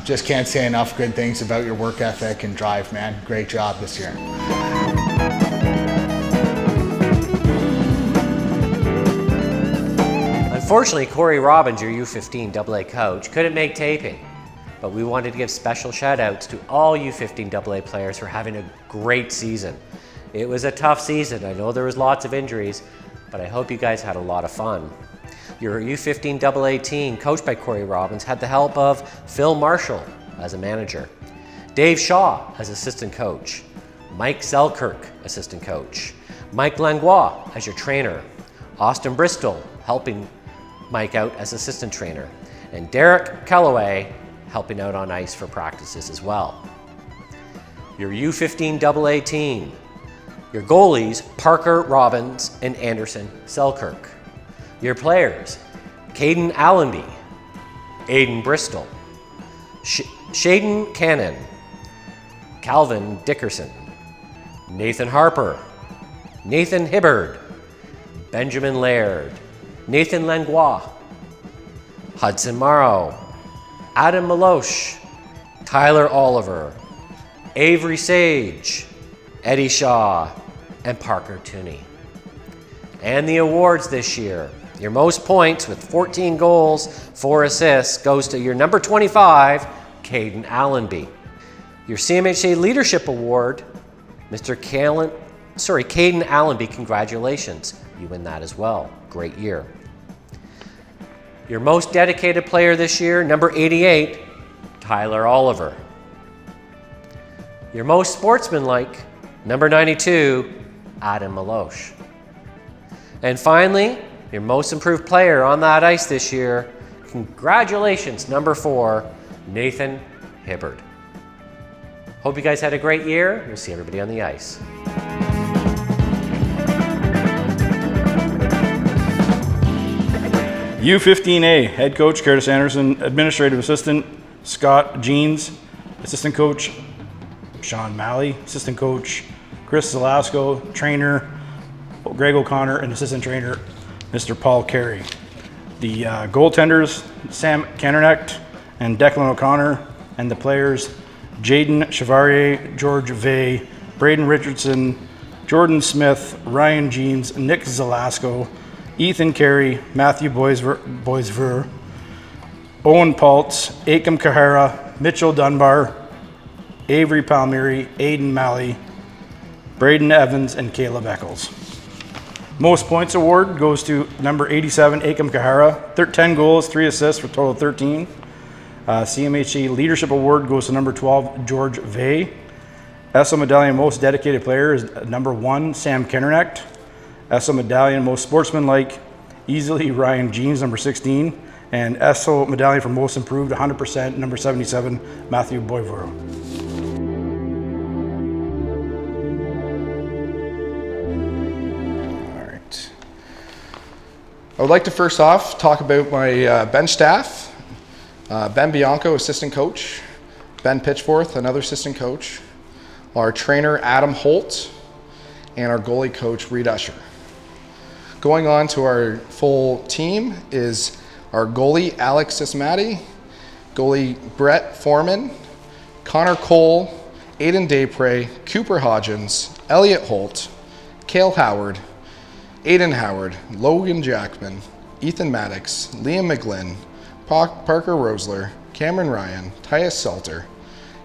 Just can't say enough good things about your work ethic and drive, man. Great job this year. Unfortunately, Corey Robbins, your U15 AA coach, couldn't make taping, but we wanted to give special shout outs to all U15 AA players for having a great season. It was a tough season. I know there was lots of injuries, but I hope you guys had a lot of fun. Your U15 AA team, coached by Corey Robbins, had the help of Phil Marshall as a manager, Dave Shaw as assistant coach, Mike Selkirk, assistant coach, Mike Langlois as your trainer, Austin Bristol helping Mike out as assistant trainer, and Derek Calloway helping out on ice for practices as well. Your U15 AA team, your goalies, Parker Robbins and Anderson Selkirk. Your players, Caden Allenby, Aiden Bristol, Shaden Cannon, Calvin Dickerson, Nathan Harper, Nathan Hibbard, Benjamin Laird, Nathan Langlois, Hudson Morrow, Adam Maloche, Tyler Oliver, Avery Sage, Eddie Shaw, and Parker Tooney. And the awards this year, your most points with 14 goals, 4 assists goes to your number 25, Caden Allenby. Your CMHA Leadership Award, Caden Allenby, congratulations. You win that as well. Great year. Your most dedicated player this year, number 88, Tyler Oliver. Your most sportsmanlike, number 92, Adam Maloche. And finally, your most improved player on that ice this year, congratulations, number 4, Nathan Hibbard. Hope you guys had a great year. We'll see everybody on the ice. U15A, head coach Curtis Anderson, administrative assistant Scott Jeans, assistant coach Sean Malley, assistant coach Chris Zelasco, trainer Greg O'Connor, and assistant trainer Mr. Paul Carey. The goaltenders Sam Kennernecht and Declan O'Connor, and the players Jaden Chevalier, George Vey, Braden Richardson, Jordan Smith, Ryan Jeans, Nick Zelasco, Ethan Carey, Matthew Boisver, Owen Paltz, Akam Kahara, Mitchell Dunbar, Avery Palmieri, Aiden Malley, Braden Evans, and Caleb Eccles. Most points award goes to number 87, Akam Kahara, 10 goals, 3 assists for a total of 13. CMHA Leadership Award goes to number 12, George Vey. ESO Medallion Most Dedicated Player is number 1, Sam Kennernecht. ESO Medallion Most Sportsmanlike, easily Ryan Jeans, number 16. And ESO Medallion for Most Improved, 100%, number 77, Matthew Boisvero. All right. I would like to first off talk about my bench staff. Ben Bianco, assistant coach. Ben Pitchforth, another assistant coach. Our trainer, Adam Holt, and our goalie coach, Reed Usher. Going on to our full team is our goalie, Alex Sismati, goalie, Brett Foreman, Connor Cole, Aiden Daypre, Cooper Hodgins, Elliot Holt, Cale Howard, Aiden Howard, Logan Jackman, Ethan Maddox, Liam McGlynn, Parker Rosler, Cameron Ryan, Tyus Salter,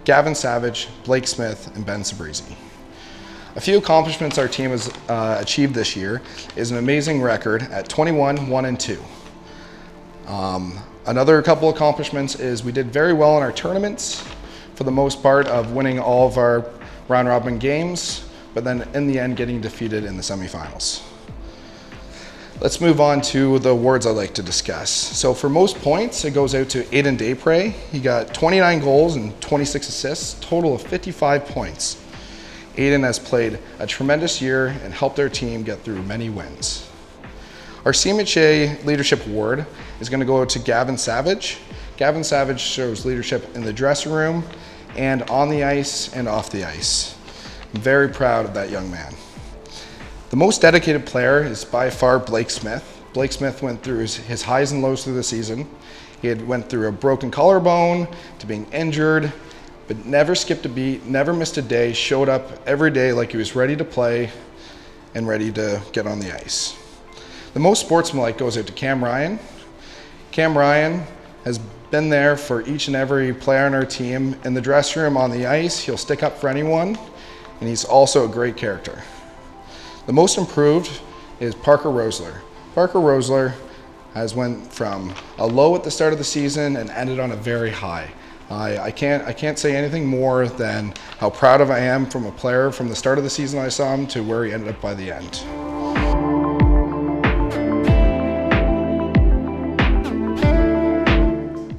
Gavin Savage, Blake Smith, and Ben Sabrizi. A few accomplishments our team has achieved this year is an amazing record at 21, 1, and 2. Another couple accomplishments is we did very well in our tournaments, for the most part of winning all of our round robin games, but then in the end getting defeated in the semifinals. Let's move on to the awards I'd like to discuss. So for most points, it goes out to Aiden Daypre. He got 29 goals and 26 assists, total of 55 points. Aiden has played a tremendous year and helped our team get through many wins. Our CMHA Leadership Award is going to go to Gavin Savage. Gavin Savage shows leadership in the dressing room and on the ice and off the ice. I'm very proud of that young man. The most dedicated player is by far Blake Smith. Blake Smith went through his highs and lows through the season. He had went through a broken collarbone to being injured, but never skipped a beat, never missed a day, showed up every day like he was ready to play and ready to get on the ice. The most sportsmanlike goes out to Cam Ryan. Cam Ryan has been there for each and every player on our team. In the dressing room, on the ice, he'll stick up for anyone, and he's also a great character. The most improved is Parker Rosler. Parker Rosler has went from a low at the start of the season and ended on a very high. I can't say anything more than how proud of I am from a player from the start of the season I saw him to where he ended up by the end.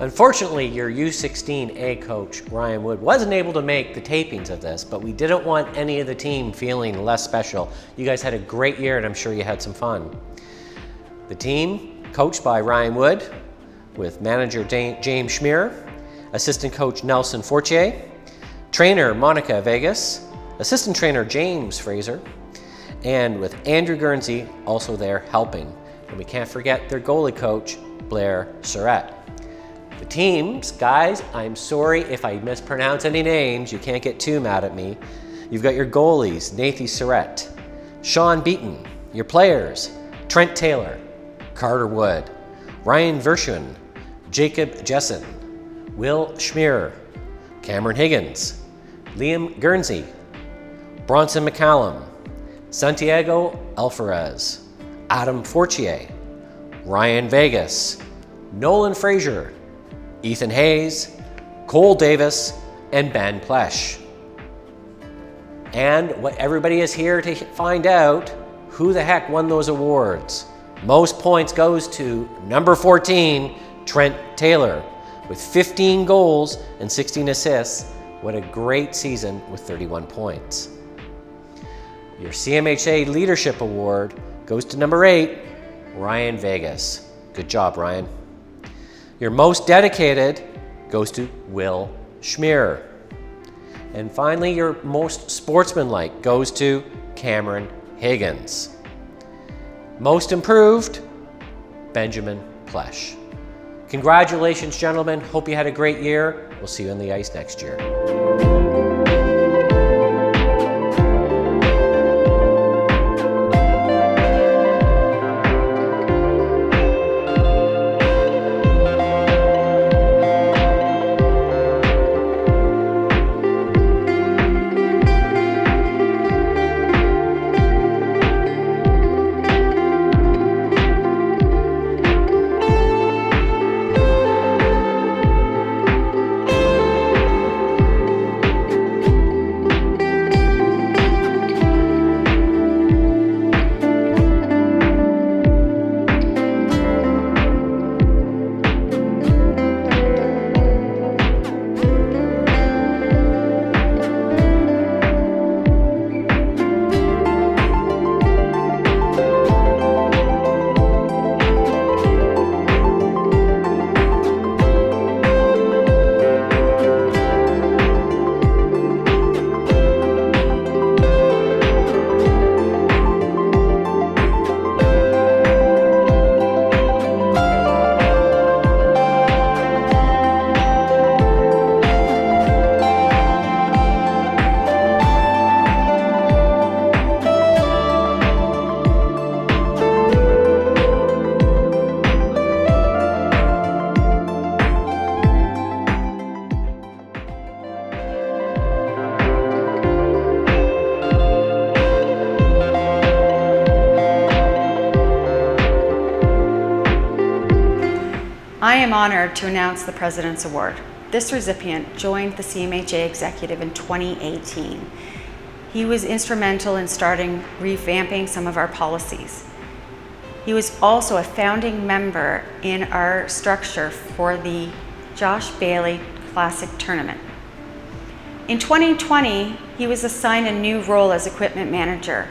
Unfortunately, your U16A coach, Ryan Wood, wasn't able to make the tapings of this, but we didn't want any of the team feeling less special. You guys had a great year, and I'm sure you had some fun. The team, coached by Ryan Wood, with manager James Schmier, assistant coach Nelson Fortier, trainer Monica Vegas, assistant trainer James Fraser, and with Andrew Guernsey also there helping. And we can't forget their goalie coach, Blair Surratt. The teams, guys, I'm sorry if I mispronounce any names. You can't get too mad at me. You've got your goalies, Nathan Surratt, Sean Beaton, your players, Trent Taylor, Carter Wood, Ryan Verschuin, Jacob Jessen, Will Schmier, Cameron Higgins, Liam Guernsey, Bronson McCallum, Santiago Alvarez, Adam Fortier, Ryan Vegas, Nolan Fraser, Ethan Hayes, Cole Davis, and Ben Plesh. And what everybody is here to find out, who the heck won those awards. Most points goes to number 14, Trent Taylor, with 15 goals and 16 assists. What a great season with 31 points. Your CMHA Leadership Award goes to number 8, Ryan Vegas. Good job, Ryan. Your most dedicated goes to Will Schmier. And finally, your most sportsmanlike goes to Cameron Higgins. Most improved, Benjamin Plesh. Congratulations, gentlemen. Hope you had a great year. We'll see you on the ice next year. am honored to announce the President's Award. This recipient joined the CMHA executive in 2018. He was instrumental in revamping some of our policies. He was also a founding member in our structure for the Josh Bailey Classic Tournament. In 2020, he was assigned a new role as equipment manager.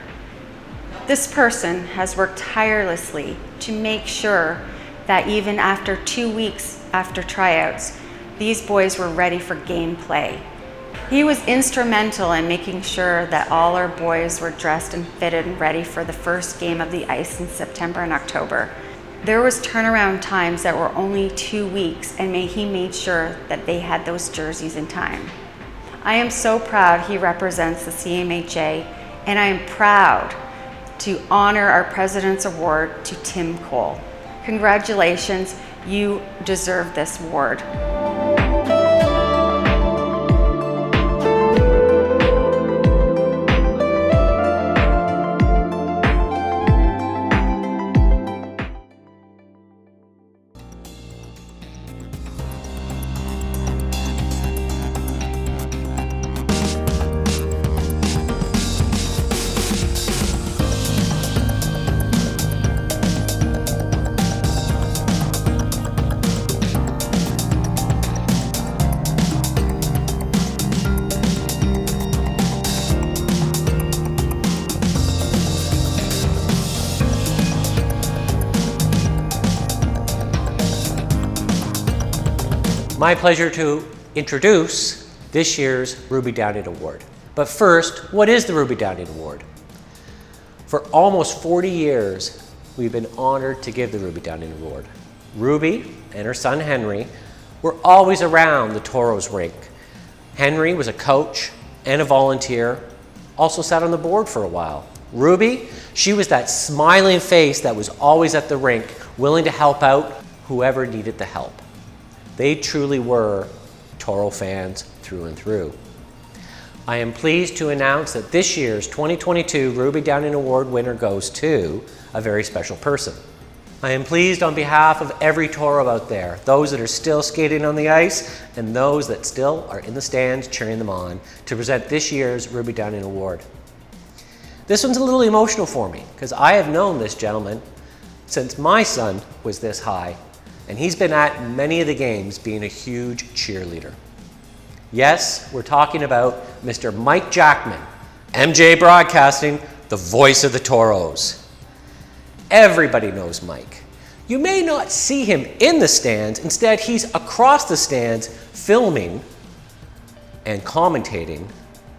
This person has worked tirelessly to make sure that even after 2 weeks after tryouts, these boys were ready for gameplay. He was instrumental in making sure that all our boys were dressed and fitted and ready for the first game of the ice in September and October. There was turnaround times that were only 2 weeks, and he made sure that they had those jerseys in time. I am so proud he represents the CMHA, and I am proud to honor our President's Award to Tim Cole. Congratulations, you deserve this award. My pleasure to introduce this year's Ruby Downing Award. But first, what is the Ruby Downing Award? For almost 40 years, we've been honored to give the Ruby Downing Award. Ruby and her son Henry were always around the Toros rink. Henry was a coach and a volunteer, also sat on the board for a while. Ruby, she was that smiling face that was always at the rink, willing to help out whoever needed the help. They truly were Toro fans through and through. I am pleased to announce that this year's 2022 Ruby Downing Award winner goes to a very special person. I am pleased on behalf of every Toro out there, those that are still skating on the ice and those that still are in the stands cheering them on, to present this year's Ruby Downing Award. This one's a little emotional for me because I have known this gentleman since my son was this high, and he's been at many of the games being a huge cheerleader. Yes, we're talking about Mr. Mike Jackman, MJ Broadcasting, the voice of the Toros. Everybody knows Mike. You may not see him in the stands. Instead, he's across the stands filming and commentating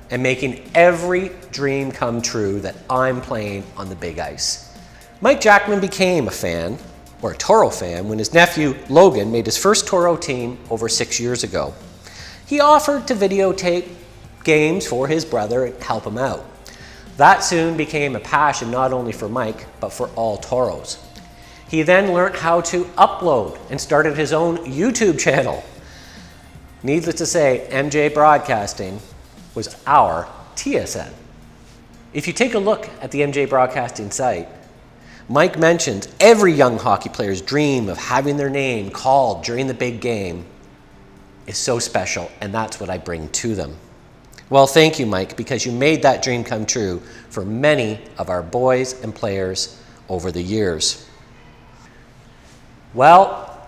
and making every dream come true that I'm playing on the big ice. Mike Jackman became a fan, or a Toro fan, when his nephew Logan made his first Toro team over 6 years ago. He offered to videotape games for his brother and help him out. That soon became a passion not only for Mike, but for all Toros. He then learned how to upload and started his own YouTube channel. Needless to say, MJ Broadcasting was our TSN. If you take a look at the MJ Broadcasting site, Mike mentions every young hockey player's dream of having their name called during the big game is so special, and that's what I bring to them. Well, thank you, Mike, because you made that dream come true for many of our boys and players over the years. Well,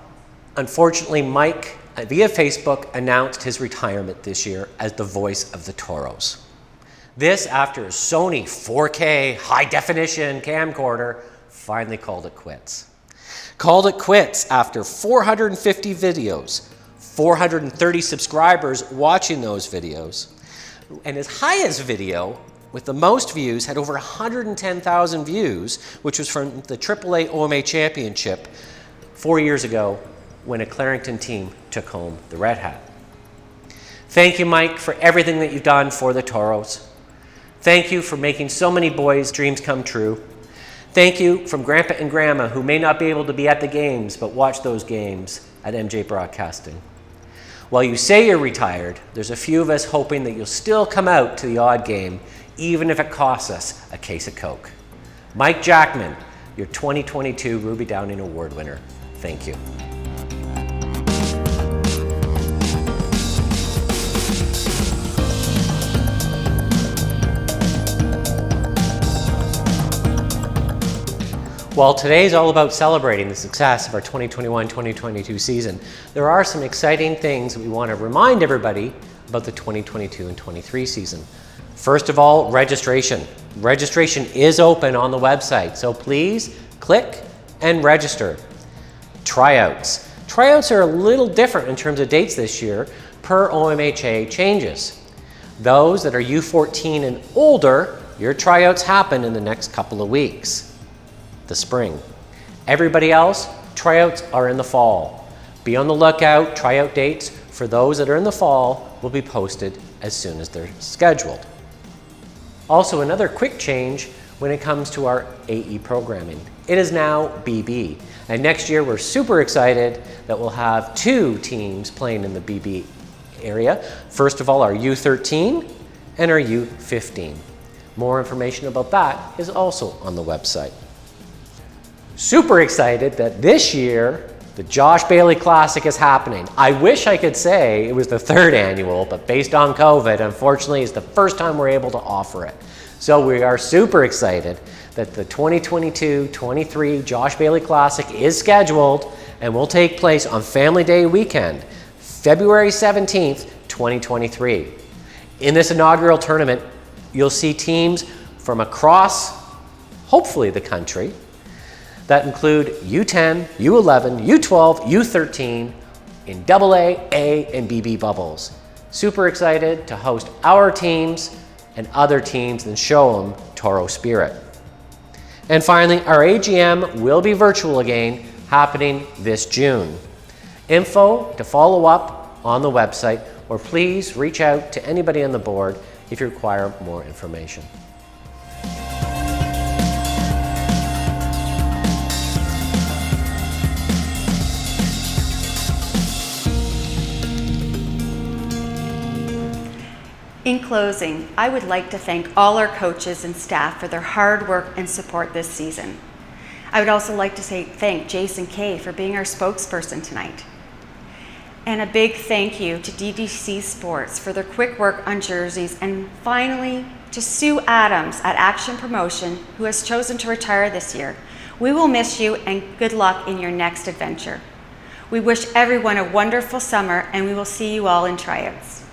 unfortunately, Mike, via Facebook, announced his retirement this year as the voice of the Toros. This after a Sony 4K high-definition camcorder finally called it quits. Called it quits after 450 videos, 430 subscribers watching those videos, and his highest video with the most views had over 110,000 views, which was from the AAA OMA Championship 4 years ago when a Clarington team took home the Red Hat. Thank you, Mike, for everything that you've done for the Toros. Thank you for making so many boys' dreams come true. Thank you from Grandpa and Grandma, who may not be able to be at the games, but watch those games at MJ Broadcasting. While you say you're retired, there's a few of us hoping that you'll still come out to the odd game, even if it costs us a case of Coke. Mike Jackman, your 2022 Ruby Downing Award winner. Thank you. While today is all about celebrating the success of our 2021-2022 season, there are some exciting things that we want to remind everybody about the 2022 and 23 season. First of all, registration. Registration is open on the website, so please click and register. Tryouts. Tryouts are a little different in terms of dates this year per OMHA changes. Those that are U14 and older, your tryouts happen in the next couple of weeks, the spring. Everybody else, tryouts are in the fall. Be on the lookout. Tryout dates for those that are in the fall will be posted as soon as they're scheduled. Also, another quick change when it comes to our AE programming. It is now BB. And next year, we're super excited that we'll have 2 teams playing in the BB area. First of all, our U13 and our U15. More information about that is also on the website. Super excited that this year, the Josh Bailey Classic is happening. I wish I could say it was the 3rd annual, but based on COVID, unfortunately, it's the first time we're able to offer it. So we are super excited that the 2022-23 Josh Bailey Classic is scheduled and will take place on Family Day weekend, February 17th, 2023. In this inaugural tournament, you'll see teams from across, hopefully, the country that include U10, U11, U12, U13 in AA, A, and BB bubbles. Super excited to host our teams and other teams and show them Toro spirit. And finally, our AGM will be virtual again, happening this June. Info to follow up on the website, or please reach out to anybody on the board if you require more information. In closing, I would like to thank all our coaches and staff for their hard work and support this season. I would also like to thank Jason Kay for being our spokesperson tonight. And a big thank you to DDC Sports for their quick work on jerseys, and finally to Sue Adams at Action Promotion, who has chosen to retire this year. We will miss you and good luck in your next adventure. We wish everyone a wonderful summer, and we will see you all in tryouts.